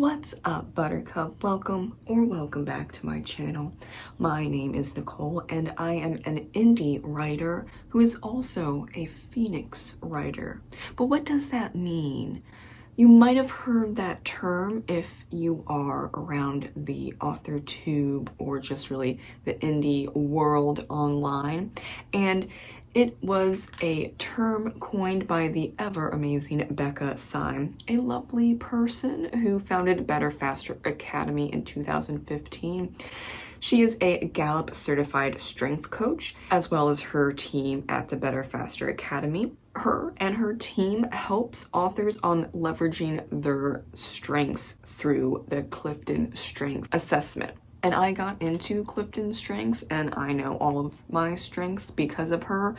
What's up, Buttercup? Welcome back to my channel. My name is Nicole and I am an indie writer who is also a Phoenix writer. But what does that mean? You might have heard that term if you are around the authortube or just really the indie world online. And it was a term coined by the ever amazing Becca Syme, a lovely person who founded Better Faster Academy in 2015. She is a Gallup certified strength coach, as well as her team at the Better Faster Academy. Her and her team helps authors on leveraging their strengths through the Clifton Strength Assessment. And I got into Clifton Strengths, and I know all of my strengths because of her,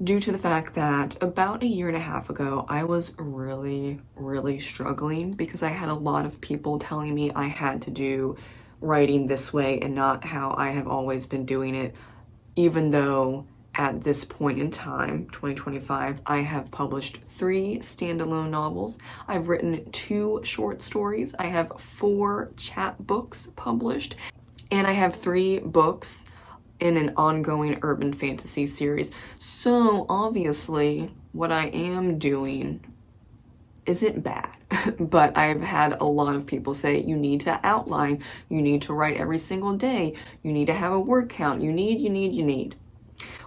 due to the fact that about a year and a half ago, I was really struggling because I had a lot of people telling me I had to do writing this way and not how I have always been doing it, even though at this point in time, 2025, I have published 3 standalone novels. I've written 2 short stories. I have 4 chapbooks published, and I have 3 books in an ongoing urban fantasy series. So obviously, what I am doing isn't bad, but I've had a lot of people say, you need to outline, you need to write every single day, you need to have a word count, you need.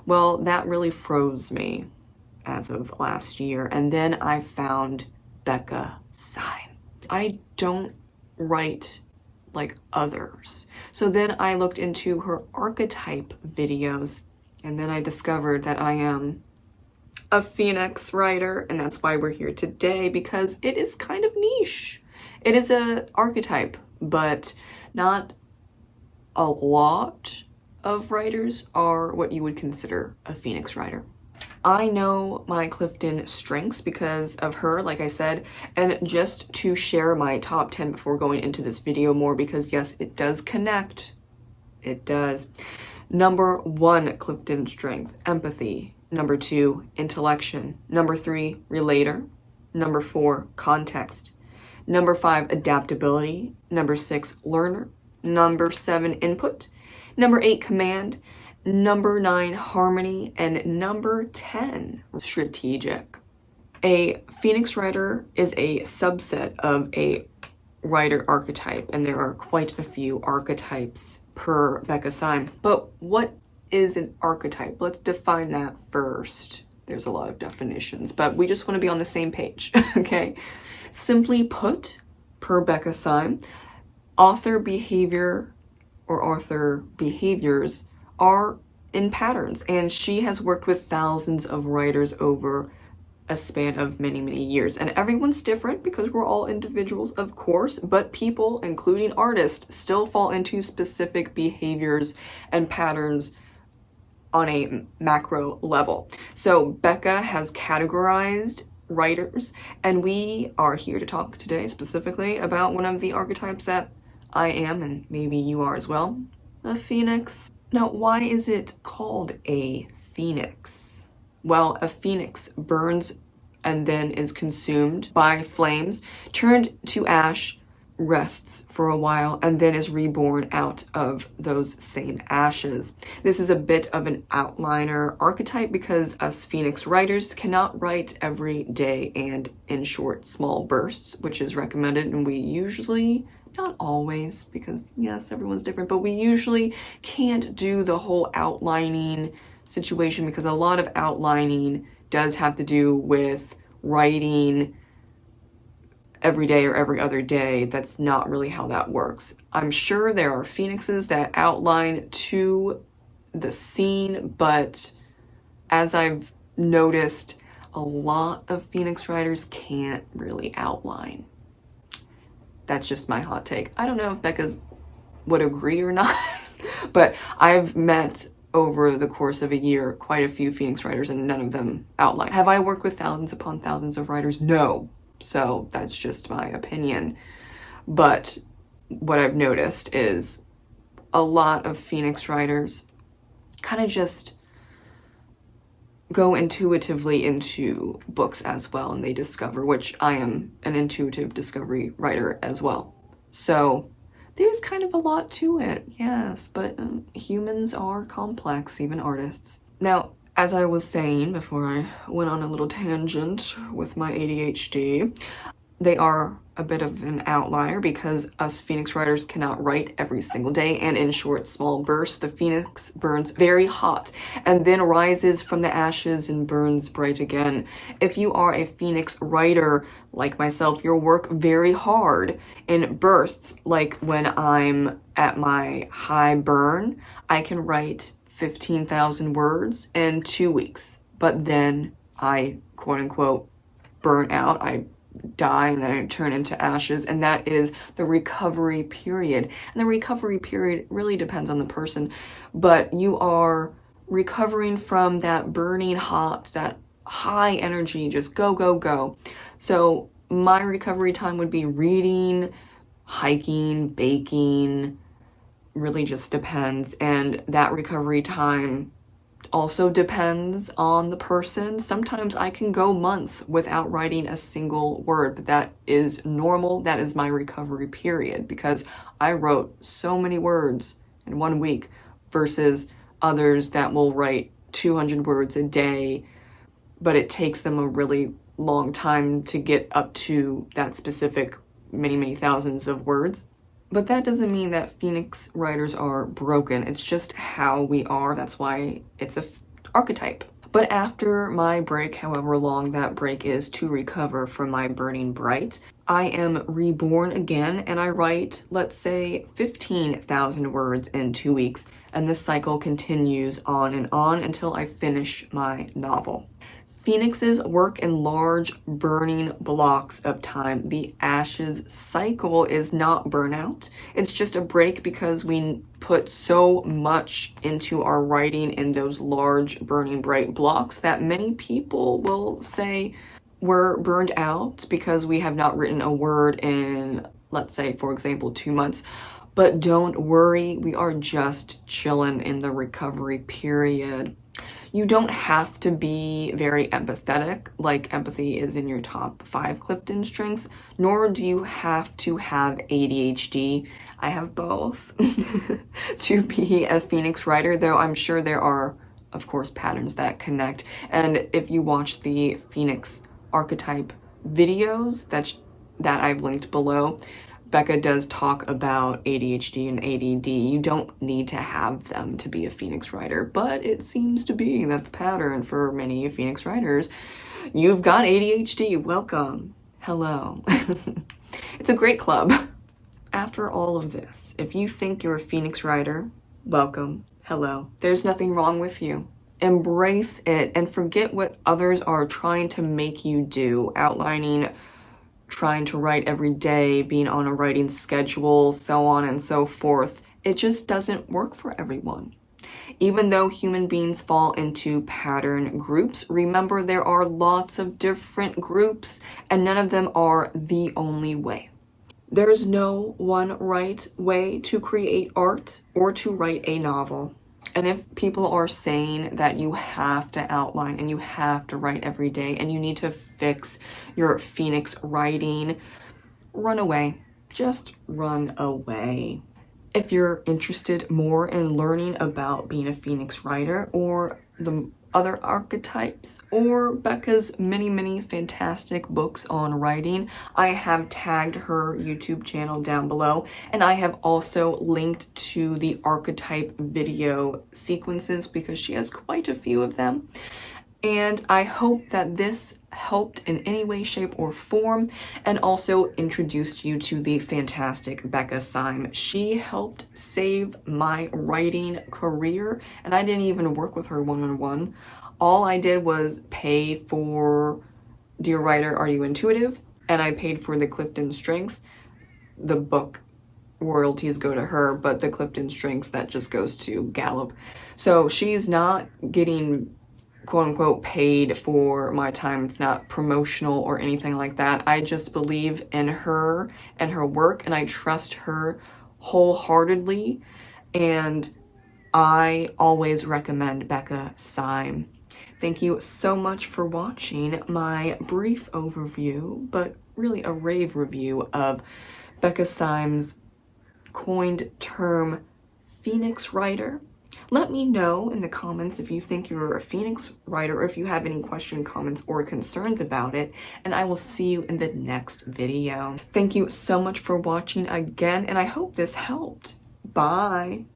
Well, that really froze me as of last year. And then I found Becca Syme. I don't write like others. So then I looked into her archetype videos, and then I discovered that I am a Phoenix writer, and that's why we're here today, because it is kind of niche. It is an archetype, but not a lot of writers are what you would consider a Phoenix writer. I know my Clifton strengths because of her, like I said, and just to share my top 10 before going into this video more, because yes, it does connect. It does. Number 1 Clifton strength, empathy. Number 2, intellection. Number 3, relator. Number 4, context. Number 5, adaptability. Number 6, learner. Number 7, input. Number 8, command. Number 9, harmony. And number 10, strategic. A Phoenix writer is a subset of a writer archetype, and there are quite a few archetypes per Becca Syme. But what is an archetype? Let's define that first. There's a lot of definitions, but we just want to be on the same page, okay? Simply put, per Becca Syme, author behavior or author behaviors are in patterns, and she has worked with thousands of writers over a span of many years, and everyone's different because we're all individuals, of course, but people, including artists, still fall into specific behaviors and patterns on a macro level. So Becca has categorized writers, and we are here to talk today specifically about one of the archetypes that I am, and maybe you are as well, a Phoenix. Now, why is it called a Phoenix? Well, a Phoenix burns and then is consumed by flames, turned to ash, rests for a while, and then is reborn out of those same ashes. This is a bit of an outliner archetype because us Phoenix writers cannot write every day and in short, small bursts, which is recommended, and we usually, not always, because yes, everyone's different, but we usually can't do the whole outlining situation because a lot of outlining does have to do with writing every day or every other day. That's not really how that works. I'm sure there are Phoenixes that outline to the scene, but as I've noticed, a lot of Phoenix writers can't really outline. That's just my hot take. I don't know if Becca would agree or not, but I've met over the course of a year quite a few Phoenix writers, and none of them outline. Have I worked with thousands upon thousands of writers? No. So that's just my opinion. But what I've noticed is a lot of Phoenix writers kind of just go intuitively into books as well, and they discover, which I am an intuitive discovery writer as well. So there's kind of a lot to it, yes, but humans are complex, even artists. Now, as I was saying before I went on a little tangent with my ADHD, they are a bit of an outlier because us Phoenix writers cannot write every single day, and in short, small bursts, the Phoenix burns very hot and then rises from the ashes and burns bright again. If you are a Phoenix writer like myself, you'll work very hard in bursts. Like when I'm at my high burn, I can write 15,000 words in 2 weeks, but then I quote unquote burn out. I die and then I turn into ashes, and that is the recovery period. And the recovery period really depends on the person, but you are recovering from that burning hot, that high energy, just go, go, go. So my recovery time would be reading, hiking, baking, really just depends. And that recovery time also depends on the person. Sometimes I can go months without writing a single word, but that is normal. That is my recovery period because I wrote so many words in 1 week versus others that will write 200 words a day, but it takes them a really long time to get up to that specific many, many thousands of words. But that doesn't mean that Phoenix writers are broken. It's just how we are. That's why it's a archetype. But after my break, however long that break is to recover from my burning bright, I am reborn again and I write, let's say, 15,000 words in 2 weeks. And this cycle continues on and on until I finish my novel. Phoenixes work in large burning blocks of time. The ashes cycle is not burnout. It's just a break because we put so much into our writing in those large burning bright blocks that many people will say we're burned out because we have not written a word in, let's say, for example, 2 months. But don't worry, we are just chilling in the recovery period. You don't have to be very empathetic, like empathy is in your top 5 Clifton strengths, nor do you have to have ADHD. I have both to be a Phoenix writer, though I'm sure there are, of course, patterns that connect. And if you watch the Phoenix archetype videos that I've linked below, Becca does talk about ADHD and ADD. You don't need to have them to be a Phoenix writer, but it seems to be that the pattern for many Phoenix writers. You've got ADHD, welcome, hello. It's a great club. After all of this, if you think you're a Phoenix writer, welcome, hello. There's nothing wrong with you. Embrace it and forget what others are trying to make you do, outlining trying to write every day, being on a writing schedule, so on and so forth. It just doesn't work for everyone. Even though human beings fall into pattern groups, remember there are lots of different groups and none of them are the only way. There's no one right way to create art or to write a novel. And if people are saying that you have to outline and you have to write every day and you need to fix your Phoenix writing, run away. Just run away. If you're interested more in learning about being a Phoenix writer or the other archetypes or Becca's many, many fantastic books on writing, I have tagged her YouTube channel down below, and I have also linked to the archetype video sequences because she has quite a few of them. And I hope that this helped in any way, shape, or form, and also introduced you to the fantastic Becca Syme. She helped save my writing career, and I didn't even work with her one-on-one. All I did was pay for Dear Writer, Are You Intuitive? And I paid for the Clifton Strengths. The book royalties go to her, but the Clifton Strengths, that just goes to Gallup. So she's not getting quote unquote paid for my time. It's not promotional or anything like that. I just believe in her and her work, and I trust her wholeheartedly, and I always recommend Becca Syme. Thank you so much for watching my brief overview, but really a rave review of Becca Syme's coined term Phoenix writer. Let me know in the comments if you think you're a Phoenix writer or if you have any question, comments, or concerns about it, and I will see you in the next video. Thank you so much for watching again, and I hope this helped. Bye.